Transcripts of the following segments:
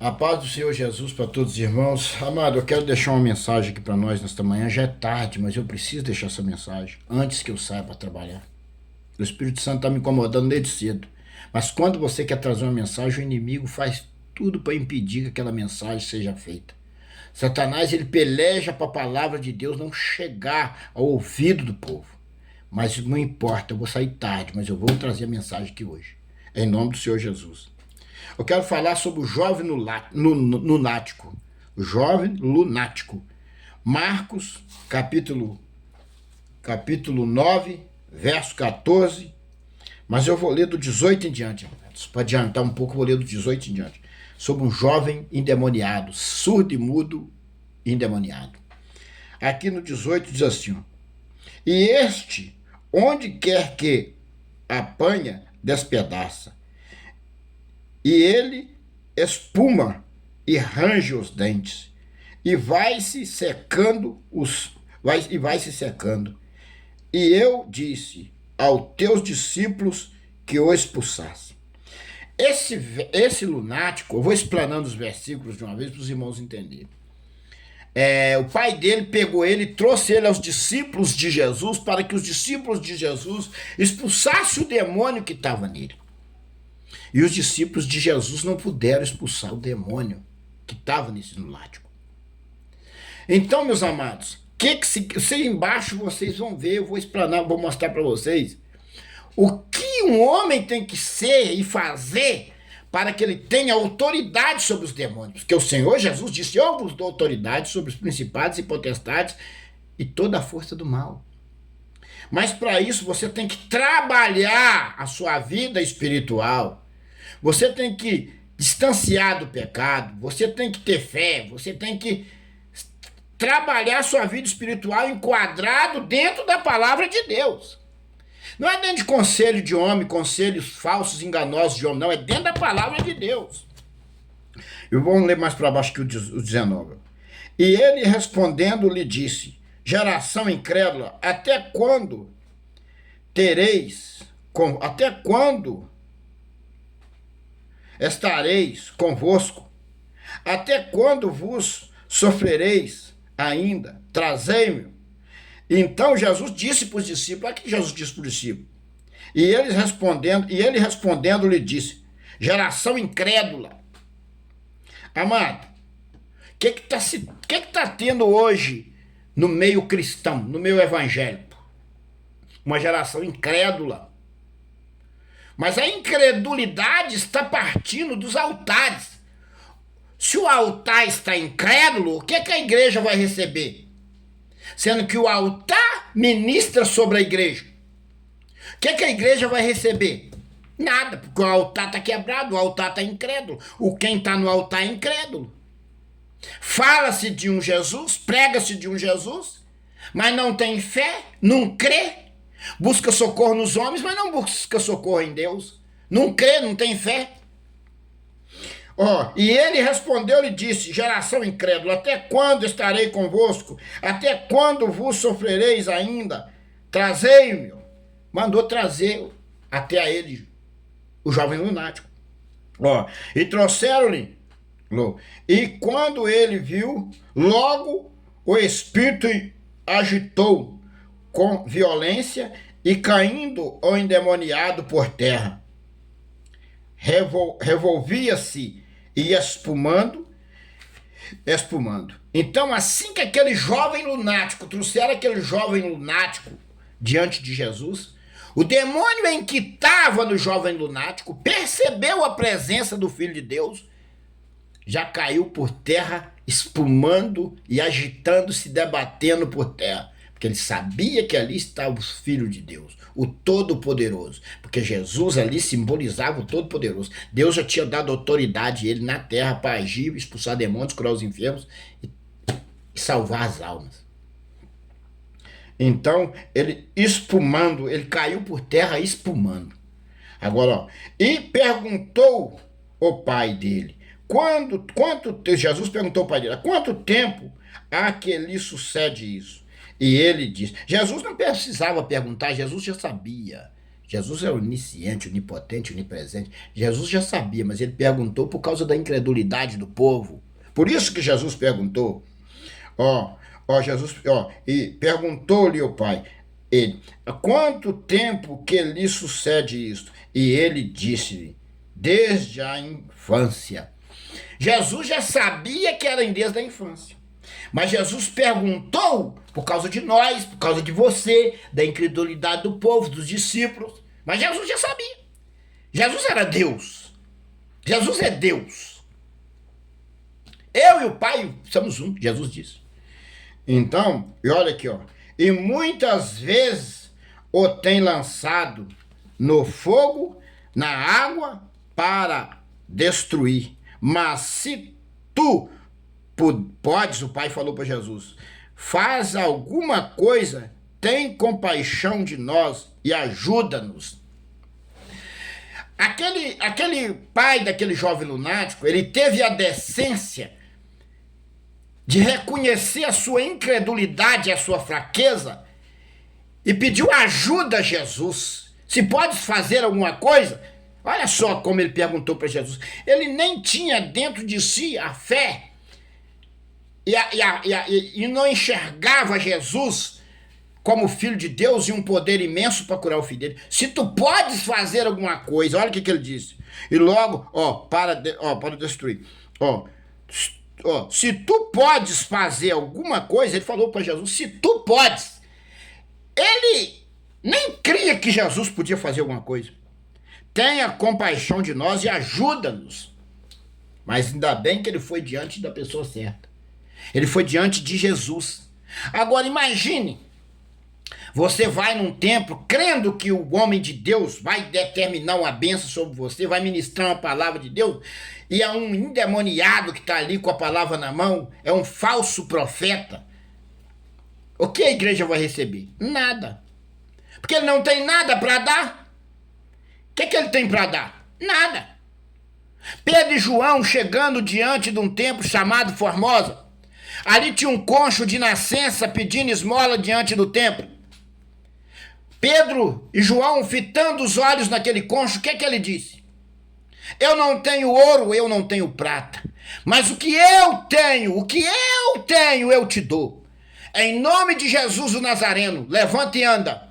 A paz do Senhor Jesus para todos os irmãos. Amado, eu quero deixar uma mensagem aqui para nós nesta manhã. Já é tarde, mas eu preciso deixar essa mensagem antes que eu saia para trabalhar. O Espírito Santo está me incomodando desde cedo. Mas quando você quer trazer uma mensagem, o inimigo faz tudo para impedir que aquela mensagem seja feita. Satanás, ele peleja para a palavra de Deus não chegar ao ouvido do povo. Mas não importa, eu vou sair tarde, mas eu vou trazer a mensagem aqui hoje. Em nome do Senhor Jesus. Eu quero falar sobre o jovem lunático. O jovem lunático. Marcos, capítulo 9, verso 14. Mas eu vou ler do 18 em diante. Para adiantar um pouco, eu vou ler do 18 em diante. Sobre um jovem endemoniado, surdo e mudo endemoniado. Aqui no 18 diz assim: ó, e este, onde quer que apanha, despedaça. E ele espuma e range os dentes, e vai se secando vai se secando. E eu disse aos teus discípulos que o expulsassem. Esse lunático, eu vou explanando os versículos de uma vez para os irmãos entenderem. O pai dele pegou ele e trouxe ele aos discípulos de Jesus para que os discípulos de Jesus expulsassem o demônio que estava nele. E os discípulos de Jesus não puderam expulsar o demônio que estava nesse lunático. Então, meus amados, se embaixo vocês vão ver, eu vou explanar, vou mostrar para vocês o que um homem tem que ser e fazer para que ele tenha autoridade sobre os demônios. Porque o Senhor Jesus disse: eu vos dou autoridade sobre os principados e potestades e toda a força do mal. Mas para isso você tem que trabalhar a sua vida espiritual. Você tem que distanciar do pecado, você tem que ter fé, você tem que trabalhar a sua vida espiritual enquadrado dentro da palavra de Deus. Não é dentro de conselho de homem, conselhos falsos, enganosos de homem, não, é dentro da palavra de Deus. Eu vou ler mais para baixo que o 19. E ele respondendo lhe disse: geração incrédula, até quando estareis convosco? Até quando vos sofrereis ainda? Trazei-me. Então Jesus disse para os discípulos, olha o que Jesus disse para os discípulos. E ele respondendo lhe disse: geração incrédula. Amado, o que tá tendo hoje no meio cristão, no meio evangélico? Uma geração incrédula. Mas a incredulidade está partindo dos altares. Se o altar está incrédulo, o que a igreja vai receber? Sendo que o altar ministra sobre a igreja. O que a igreja vai receber? Nada, porque o altar está quebrado, o altar está incrédulo. Quem está no altar é incrédulo. Fala-se de um Jesus, prega-se de um Jesus, mas não tem fé, não crê. Busca socorro nos homens, mas não busca socorro em Deus. Não crê, não tem fé. E ele respondeu e disse: geração incrédula, até quando estarei convosco? Até quando vos sofrereis ainda? Trazei-me. Mandou trazer até a ele o jovem lunático. E trouxeram-lhe. E quando ele viu, logo o espírito agitou com violência e caindo o endemoniado por terra. Revolvia-se e espumando. Então, assim que aquele jovem lunático, trouxeram aquele jovem lunático diante de Jesus, o demônio em que estava no jovem lunático percebeu a presença do Filho de Deus, já caiu por terra, espumando e agitando-se, debatendo por terra. Porque ele sabia que ali estava o Filho de Deus, o Todo-Poderoso. Porque Jesus ali simbolizava o Todo-Poderoso. Deus já tinha dado autoridade a ele na terra para agir, expulsar demônios, curar os enfermos e salvar as almas. Então, ele espumando, ele caiu por terra espumando. Agora, e perguntou o pai dele, Jesus perguntou ao pai dele: há quanto tempo há que lhe sucede isso? E ele disse, Jesus não precisava perguntar, Jesus já sabia. Jesus é onisciente, onipotente, onipresente. Jesus já sabia, mas ele perguntou por causa da incredulidade do povo. Por isso que Jesus perguntou. Jesus, e perguntou-lhe o pai, há quanto tempo que lhe sucede isto? E ele disse-lhe, desde a infância. Jesus já sabia que era desde a infância. Mas Jesus perguntou por causa de nós, por causa de você, da incredulidade do povo, dos discípulos. Mas Jesus já sabia. Jesus era Deus. Jesus é Deus. Eu e o Pai somos um, Jesus disse. Então, e olha aqui, e muitas vezes o tem lançado no fogo, na água, para destruir. Mas se tu podes, o Pai falou para Jesus, faz alguma coisa, tem compaixão de nós e ajuda-nos. Aquele pai daquele jovem lunático, ele teve a decência de reconhecer a sua incredulidade, a sua fraqueza, e pediu ajuda a Jesus. Se podes fazer alguma coisa, olha só como ele perguntou para Jesus. Ele nem tinha dentro de si a fé e não enxergava Jesus como filho de Deus e um poder imenso para curar o filho dele. Se tu podes fazer alguma coisa, olha o que ele disse. E logo, para destruir. Se tu podes fazer alguma coisa, ele falou para Jesus, se tu podes. Ele nem cria que Jesus podia fazer alguma coisa. Tenha compaixão de nós e ajuda-nos. Mas ainda bem que ele foi diante da pessoa certa. Ele foi diante de Jesus. Agora imagine, você vai num templo crendo que o homem de Deus vai determinar uma bênção sobre você, vai ministrar uma palavra de Deus, e é um endemoniado que está ali com a palavra na mão, é um falso profeta. O que a igreja vai receber? Nada. Porque ele não tem nada para dar. O que ele tem para dar? Nada. Pedro e João chegando diante de um templo chamado Formosa. Ali tinha um concho de nascença pedindo esmola diante do templo. Pedro e João fitando os olhos naquele concho, o que ele disse? Eu não tenho ouro, eu não tenho prata, mas o que eu tenho, eu te dou. Em nome de Jesus o Nazareno, levanta e anda.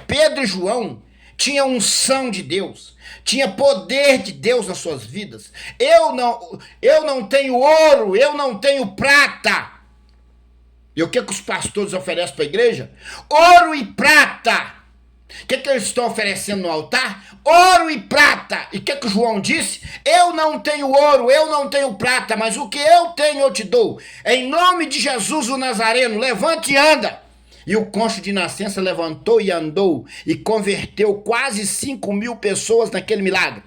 Pedro e João tinham unção de Deus, tinha poder de Deus nas suas vidas. Eu não tenho ouro, eu não tenho prata. E o que os pastores oferecem para a igreja? Ouro e prata. O que eles estão oferecendo no altar? Ouro e prata. E o que João disse? Eu não tenho ouro, eu não tenho prata, mas o que eu tenho eu te dou. Em nome de Jesus o Nazareno, levante e anda. E o concho de nascença levantou e andou e converteu quase 5.000 pessoas naquele milagre.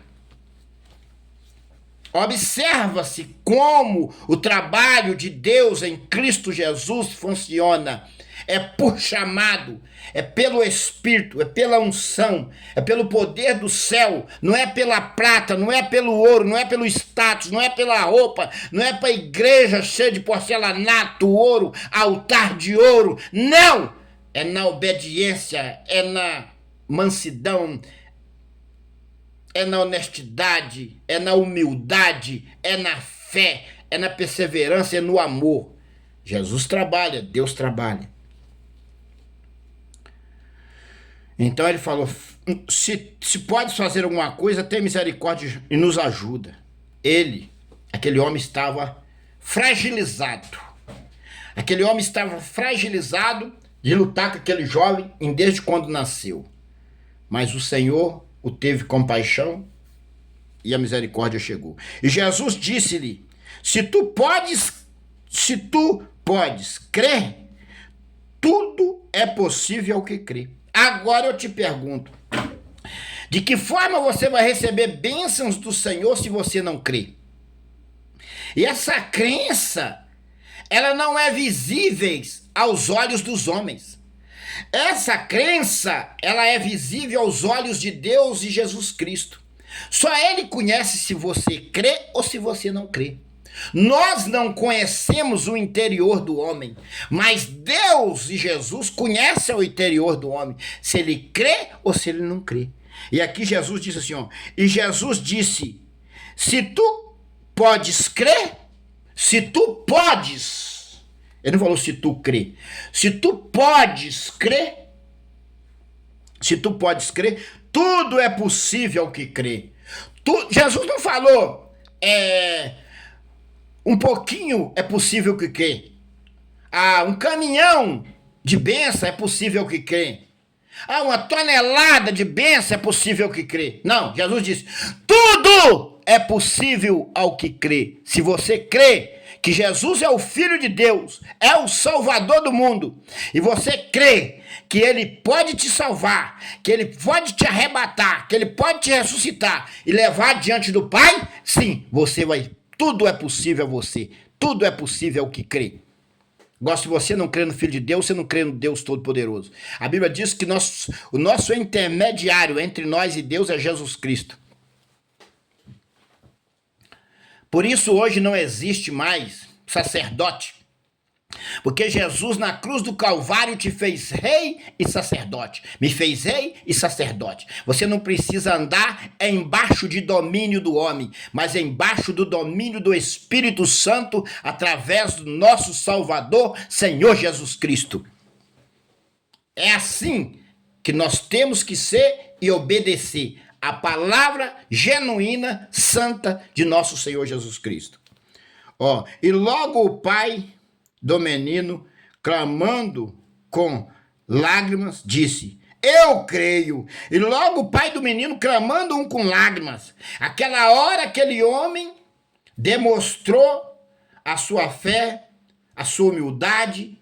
Observa-se como o trabalho de Deus em Cristo Jesus funciona. É por chamado, é pelo Espírito, é pela unção, é pelo poder do céu, não é pela prata, não é pelo ouro, não é pelo status, não é pela roupa, não é para a igreja cheia de porcelanato, ouro, altar de ouro, não! É na obediência, é na mansidão, é na honestidade, é na humildade, é na fé, é na perseverança, é no amor. Jesus trabalha, Deus trabalha. Então ele falou, se pode fazer alguma coisa, tenha misericórdia e nos ajuda. Aquele homem estava fragilizado. Aquele homem estava fragilizado de lutar com aquele jovem desde quando nasceu. Mas o Senhor o teve compaixão e a misericórdia chegou. E Jesus disse-lhe, se tu podes crer, tudo é possível ao que crê. Agora eu te pergunto, de que forma você vai receber bênçãos do Senhor se você não crê? E essa crença, ela não é visível aos olhos dos homens. Essa crença, ela é visível aos olhos de Deus e Jesus Cristo. Só Ele conhece se você crê ou se você não crê. Nós não conhecemos o interior do homem, mas Deus e Jesus conhecem o interior do homem, se ele crê ou se ele não crê. E aqui Jesus disse assim, ó, e Jesus disse, se tu podes crer, se tu podes, ele não falou se tu crê, se tu podes crer, tudo é possível ao que crê. Jesus não falou, um pouquinho é possível que crê. Um caminhão de bênção é possível que crê. Uma tonelada de bênção é possível que crê. Não, Jesus disse, tudo é possível ao que crê. Se você crê que Jesus é o Filho de Deus, é o Salvador do mundo, e você crê que ele pode te salvar, que ele pode te arrebatar, que ele pode te ressuscitar e levar diante do Pai, sim, você vai, tudo é possível a você, tudo é possível ao que crê. Agora, se você não crê no Filho de Deus, você não crê no Deus Todo-Poderoso. A Bíblia diz que o nosso intermediário entre nós e Deus é Jesus Cristo. Por isso hoje não existe mais sacerdote, porque Jesus na cruz do Calvário te fez rei e sacerdote, me fez rei e sacerdote. Você não precisa andar embaixo de domínio do homem, mas embaixo do domínio do Espírito Santo, através do nosso Salvador, Senhor Jesus Cristo. É assim que nós temos que ser e obedecer a palavra genuína, santa de nosso Senhor Jesus Cristo. E logo o pai do menino, clamando com lágrimas, disse, eu creio. E logo o pai do menino, clamando com lágrimas. Aquela hora, aquele homem demonstrou a sua fé, a sua humildade,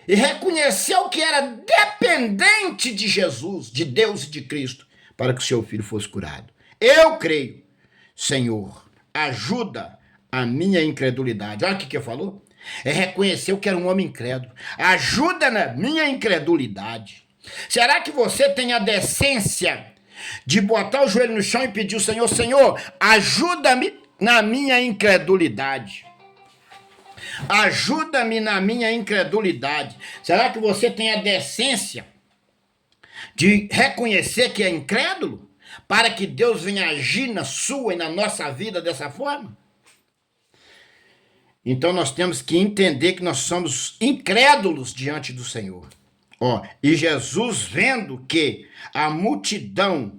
e reconheceu que era dependente de Jesus, de Deus e de Cristo, para que o seu filho fosse curado. Eu creio, Senhor, ajuda a minha incredulidade. Olha o que ele falou. Reconheceu que era um homem incrédulo. Ajuda na minha incredulidade. Será que você tem a decência de botar o joelho no chão e pedir ao Senhor, Senhor, ajuda-me na minha incredulidade. Ajuda-me na minha incredulidade. Será que você tem a decência de reconhecer que é incrédulo, para que Deus venha agir na sua e na nossa vida dessa forma? Então nós temos que entender que nós somos incrédulos diante do Senhor. E Jesus, vendo que a multidão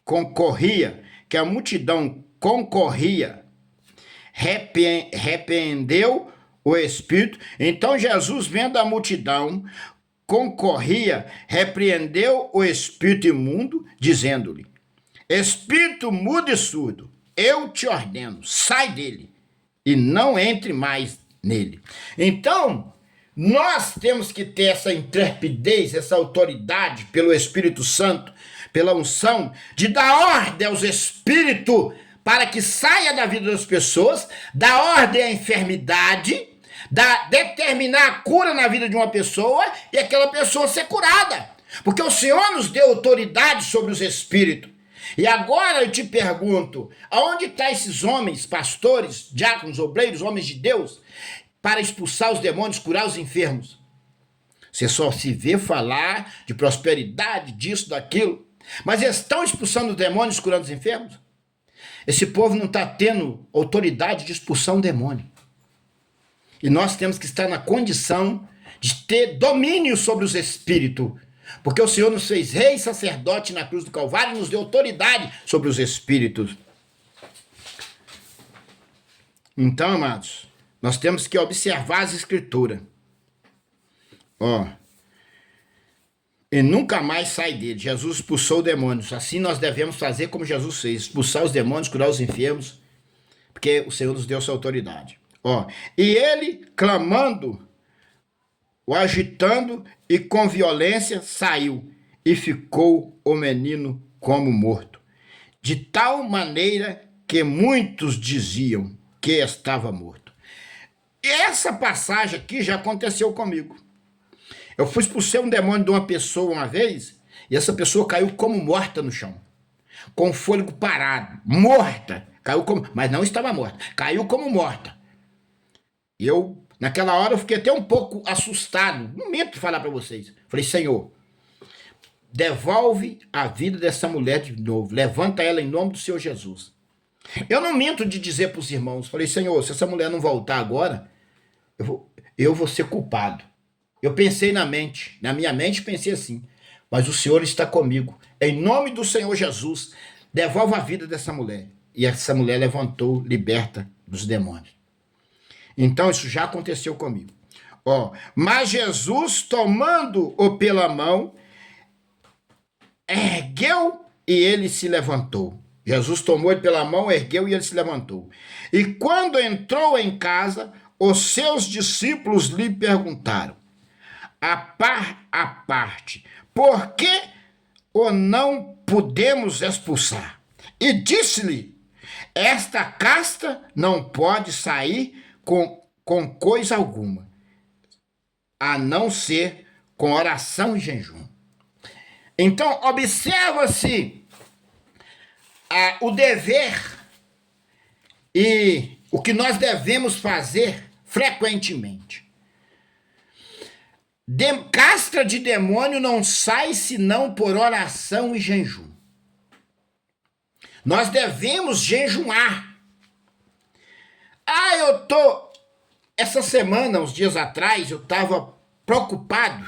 concorria, repreendeu o Espírito. Então Jesus, vendo a multidão concorria, repreendeu o espírito imundo, dizendo-lhe, espírito mudo e surdo, eu te ordeno, sai dele e não entre mais nele. Então, nós temos que ter essa intrepidez, essa autoridade pelo Espírito Santo, pela unção, de dar ordem aos espíritos para que saia da vida das pessoas, dar ordem à enfermidade, determinar a cura na vida de uma pessoa e aquela pessoa ser curada. Porque o Senhor nos deu autoridade sobre os espíritos. E agora eu te pergunto, aonde estão esses homens, pastores, diáconos, obreiros, homens de Deus, para expulsar os demônios, curar os enfermos? Você só se vê falar de prosperidade, disso, daquilo, mas eles estão expulsando os demônios, curando os enfermos? Esse povo não está tendo autoridade de expulsar um demônio. E nós temos que estar na condição de ter domínio sobre os espíritos, porque o Senhor nos fez rei e sacerdote na cruz do Calvário e nos deu autoridade sobre os espíritos. Então, amados, nós temos que observar as escrituras. E nunca mais sai dele. Jesus expulsou demônios. Assim nós devemos fazer como Jesus fez, expulsar os demônios, curar os enfermos, porque o Senhor nos deu essa autoridade. E ele, clamando, o agitando e com violência, saiu e ficou o menino como morto. De tal maneira que muitos diziam que estava morto. E essa passagem aqui já aconteceu comigo. Eu fui expulsar um demônio de uma pessoa uma vez e essa pessoa caiu como morta no chão. com o fôlego parado, morta. Mas não estava morta, caiu como morta. Naquela hora, eu fiquei até um pouco assustado. Não minto falar para vocês. Falei, Senhor, devolve a vida dessa mulher de novo. Levanta ela em nome do Senhor Jesus. Eu não minto de dizer para os irmãos. Falei, Senhor, se essa mulher não voltar agora, eu vou ser culpado. Eu pensei na minha mente pensei assim, mas o Senhor está comigo. Em nome do Senhor Jesus, devolva a vida dessa mulher. E essa mulher levantou, liberta dos demônios. Então isso já aconteceu comigo. Mas Jesus, tomando-o pela mão, ergueu e ele se levantou. Jesus tomou ele pela mão, ergueu e ele se levantou. E quando entrou em casa, os seus discípulos lhe perguntaram, à parte, por que o não podemos expulsar? E disse-lhe, esta casta não pode sair com coisa alguma, a não ser com oração e jejum. Então, observa-se o dever e o que nós devemos fazer frequentemente. Castra de demônio não sai senão por oração e jejum. Nós devemos jejuar. Essa semana, uns dias atrás, eu estava preocupado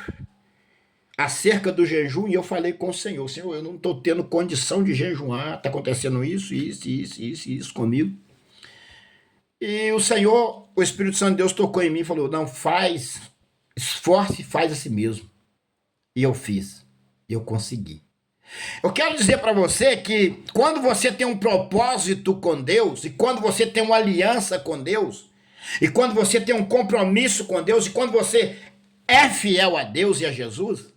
acerca do jejum e eu falei com o Senhor, Senhor, eu não estou tendo condição de jejuar, está acontecendo isso comigo. E o Senhor, o Espírito Santo de Deus tocou em mim e falou, não, esforce e faz assim mesmo. E eu fiz, eu consegui. Eu quero dizer para você que quando você tem um propósito com Deus, e quando você tem uma aliança com Deus, e quando você tem um compromisso com Deus, e quando você é fiel a Deus e a Jesus,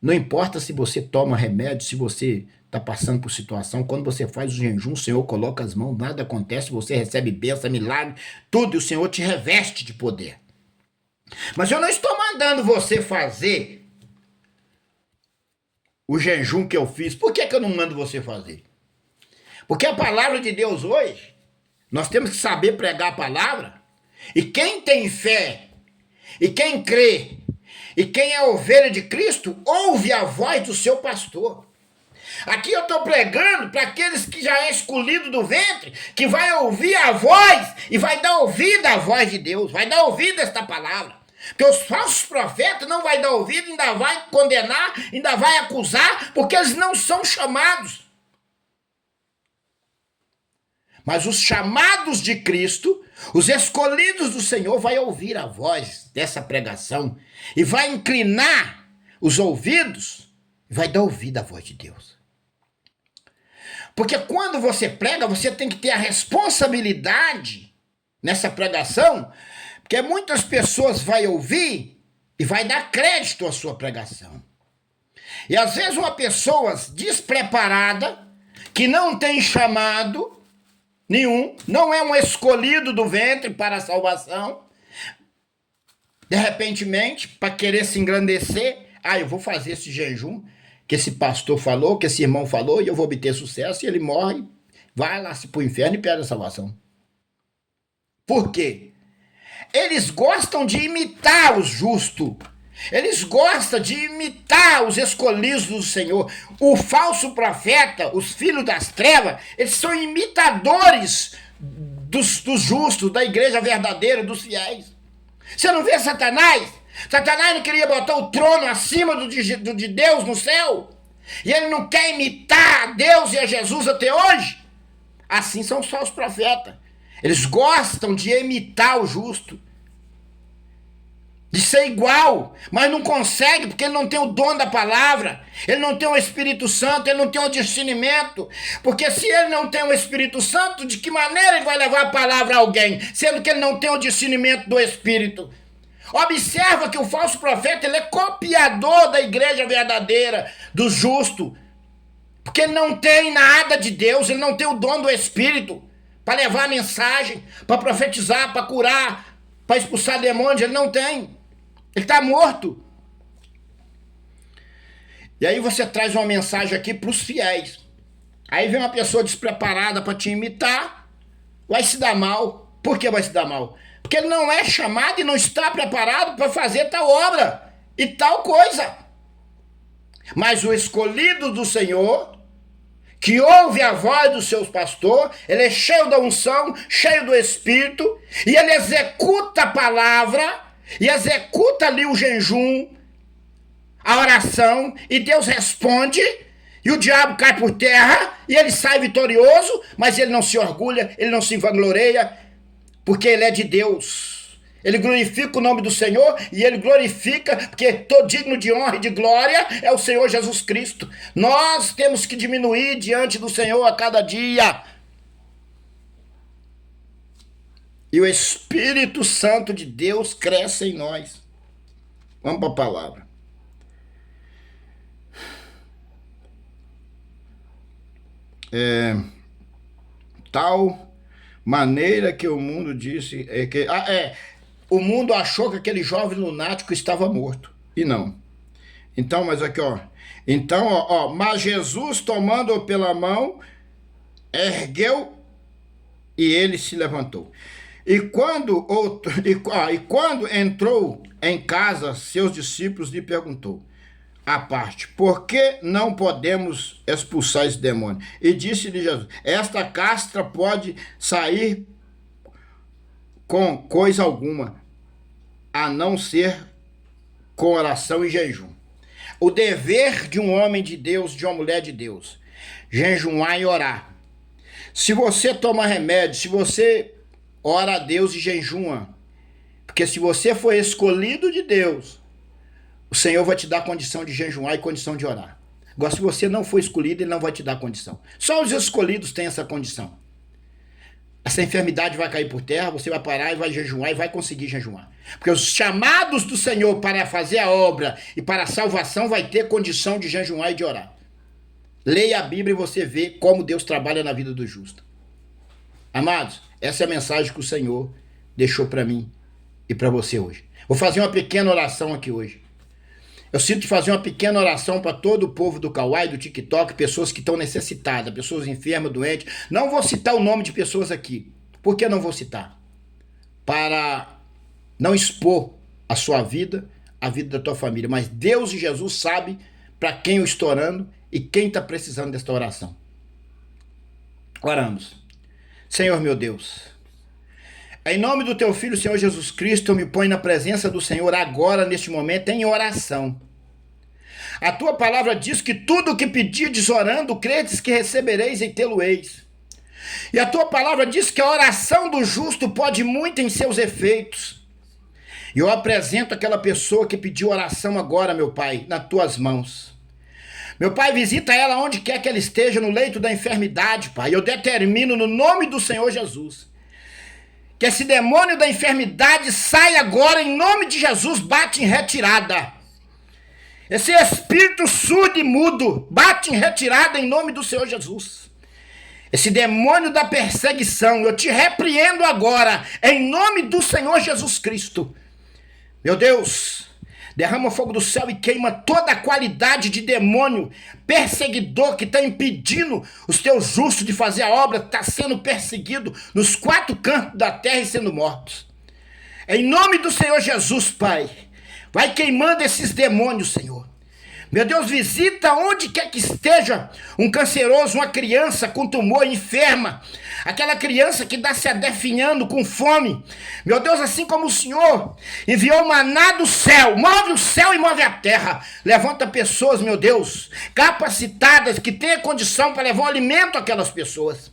não importa se você toma remédio, se você está passando por situação, quando você faz o jejum, o Senhor coloca as mãos, nada acontece, você recebe bênção, milagre, tudo, e o Senhor te reveste de poder. Mas eu não estou mandando você fazer o jejum que eu fiz. Por que eu não mando você fazer? Porque a palavra de Deus hoje, nós temos que saber pregar a palavra, e quem tem fé, e quem crê, e quem é ovelha de Cristo, ouve a voz do seu pastor. Aqui eu estou pregando para aqueles que já é escolhido do ventre, que vai ouvir a voz, e vai dar ouvido à voz de Deus, vai dar ouvido a esta palavra. Porque os falsos profetas não vai dar ouvido, ainda vai condenar, ainda vai acusar, porque eles não são chamados. Mas os chamados de Cristo, os escolhidos do Senhor, vai ouvir a voz dessa pregação e vai inclinar os ouvidos e vai dar ouvido à voz de Deus. Porque quando você prega, você tem que ter a responsabilidade nessa pregação, porque muitas pessoas vão ouvir e vai dar crédito à sua pregação. E às vezes uma pessoa despreparada, que não tem chamado nenhum, não é um escolhido do ventre para a salvação, de repentemente, para querer se engrandecer, eu vou fazer esse jejum que esse pastor falou, que esse irmão falou, e eu vou obter sucesso, e ele morre, vai lá para o inferno e perde a salvação. Por quê? Eles gostam de imitar os justos. Eles gostam de imitar os escolhidos do Senhor. O falso profeta, os filhos das trevas, eles são imitadores dos justos, da igreja verdadeira, dos fiéis. Você não vê Satanás? Satanás não queria botar o trono acima de Deus no céu? E ele não quer imitar a Deus e a Jesus até hoje? Assim são só os profetas. Eles gostam de imitar o justo, de ser igual, mas não consegue porque ele não tem o dom da palavra, ele não tem o Espírito Santo, ele não tem o discernimento, porque se ele não tem o Espírito Santo, de que maneira ele vai levar a palavra a alguém, sendo que ele não tem o discernimento do Espírito? Observa que o falso profeta, ele é copiador da igreja verdadeira, do justo, porque ele não tem nada de Deus, ele não tem o dom do Espírito, para levar a mensagem, para profetizar, para curar, para expulsar demônios, ele não tem. Ele está morto. E aí você traz uma mensagem aqui para os fiéis. Aí vem uma pessoa despreparada para te imitar, vai se dar mal. Por que vai se dar mal? Porque ele não é chamado e não está preparado para fazer tal obra e tal coisa. Mas o escolhido do Senhor, que ouve a voz do seu pastor, ele é cheio da unção, cheio do Espírito, e ele executa a palavra, e executa ali o jejum, a oração, e Deus responde, e o diabo cai por terra, e ele sai vitorioso, mas ele não se orgulha, ele não se vangloria, porque ele é de Deus. Ele glorifica o nome do Senhor, e ele glorifica, porque todo digno de honra e de glória é o Senhor Jesus Cristo. Nós temos que diminuir diante do Senhor a cada dia. E o Espírito Santo de Deus cresce em nós. Vamos para a palavra. Tal maneira que o mundo disse o mundo achou que aquele jovem lunático estava morto, e não. Então, mas aqui, ó. Então, mas Jesus, tomando-o pela mão, ergueu e ele se levantou. E quando entrou em casa, seus discípulos lhe perguntou, à parte, por que não podemos expulsar esse demônio? E disse-lhe Jesus, esta castra pode sair com coisa alguma, a não ser com oração e jejum. O dever de um homem de Deus, de uma mulher de Deus, jejuar e orar. Se você toma remédio, se você ora a Deus e jejua, porque se você for escolhido de Deus, o Senhor vai te dar condição de jejuar e condição de orar. Agora, se você não for escolhido, Ele não vai te dar condição. Só os escolhidos têm essa condição. Essa enfermidade vai cair por terra, você vai parar e vai jejuar e vai conseguir jejuar. Porque os chamados do Senhor para fazer a obra e para a salvação vai ter condição de jejuar e de orar. Leia a Bíblia e você vê como Deus trabalha na vida do justo. Amados, essa é a mensagem que o Senhor deixou para mim e para você hoje. Vou fazer uma pequena oração aqui hoje. Eu sinto fazer uma pequena oração para todo o povo do Kauai, do TikTok, pessoas que estão necessitadas, pessoas enfermas, doentes. Não vou citar o nome de pessoas aqui. Por que não vou citar? Para não expor a sua vida, a vida da tua família. Mas Deus e Jesus sabem para quem eu estou orando e quem está precisando desta oração. Oramos. Senhor meu Deus, em nome do teu Filho, Senhor Jesus Cristo, eu me ponho na presença do Senhor agora, neste momento, em oração. A tua palavra diz que tudo o que pedirdes orando, credes que recebereis e tê-lo-eis. E a tua palavra diz que a oração do justo pode muito em seus efeitos. E eu apresento aquela pessoa que pediu oração agora, meu Pai, nas tuas mãos. Meu Pai, visita ela onde quer que ela esteja, no leito da enfermidade, Pai. Eu determino no nome do Senhor Jesus que esse demônio da enfermidade saia agora, em nome de Jesus, bate em retirada. Esse espírito surdo e mudo, bate em retirada em nome do Senhor Jesus. Esse demônio da perseguição, eu te repreendo agora, em nome do Senhor Jesus Cristo. Meu Deus, derrama o fogo do céu e queima toda a qualidade de demônio perseguidor que está impedindo os teus justos de fazer a obra, está sendo perseguido nos 4 cantos da terra e sendo mortos. Em nome do Senhor Jesus, Pai, vai queimando esses demônios, Senhor. Meu Deus, visita onde quer que esteja um canceroso, uma criança com tumor enferma, aquela criança que está se adefinhando com fome. Meu Deus, assim como o Senhor enviou maná do céu, move o céu e move a terra. Levanta pessoas, meu Deus, capacitadas, que tenham condição para levar o alimento àquelas pessoas.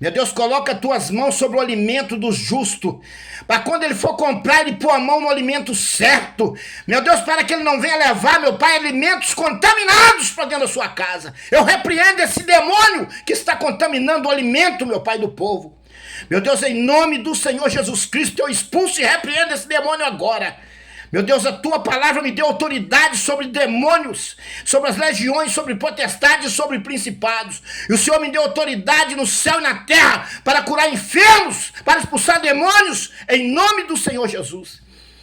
Meu Deus, coloca as tuas mãos sobre o alimento do justo, para quando ele for comprar, ele pôr a mão no alimento certo. Meu Deus, para que ele não venha levar, meu Pai, alimentos contaminados para dentro da sua casa. Eu repreendo esse demônio que está contaminando o alimento, meu Pai, do povo. Meu Deus, em nome do Senhor Jesus Cristo, eu expulso e repreendo esse demônio agora. Meu Deus, a tua palavra me deu autoridade sobre demônios, sobre as legiões, sobre potestades, sobre principados. E o Senhor me deu autoridade no céu e na terra para curar enfermos, para expulsar demônios, em nome do Senhor Jesus.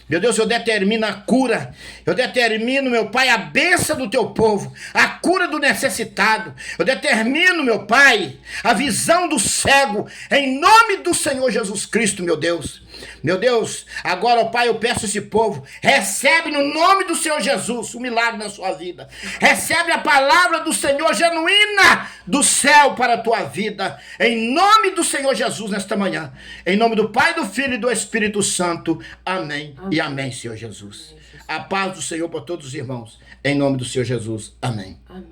Meu Deus, eu determino a cura. Eu determino, meu Pai, a bênção do teu povo, a cura do necessitado. Eu determino, meu Pai, a visão do cego, em nome do Senhor Jesus Cristo, meu Deus. Meu Deus, agora, ó Pai, eu peço esse povo, recebe no nome do Senhor Jesus o milagre na sua vida. Recebe a palavra do Senhor genuína do céu para a tua vida. Em nome do Senhor Jesus nesta manhã. Em nome do Pai, do Filho e do Espírito Santo. Amém. E amém, Senhor Jesus. A paz do Senhor para todos os irmãos. Em nome do Senhor Jesus. Amém.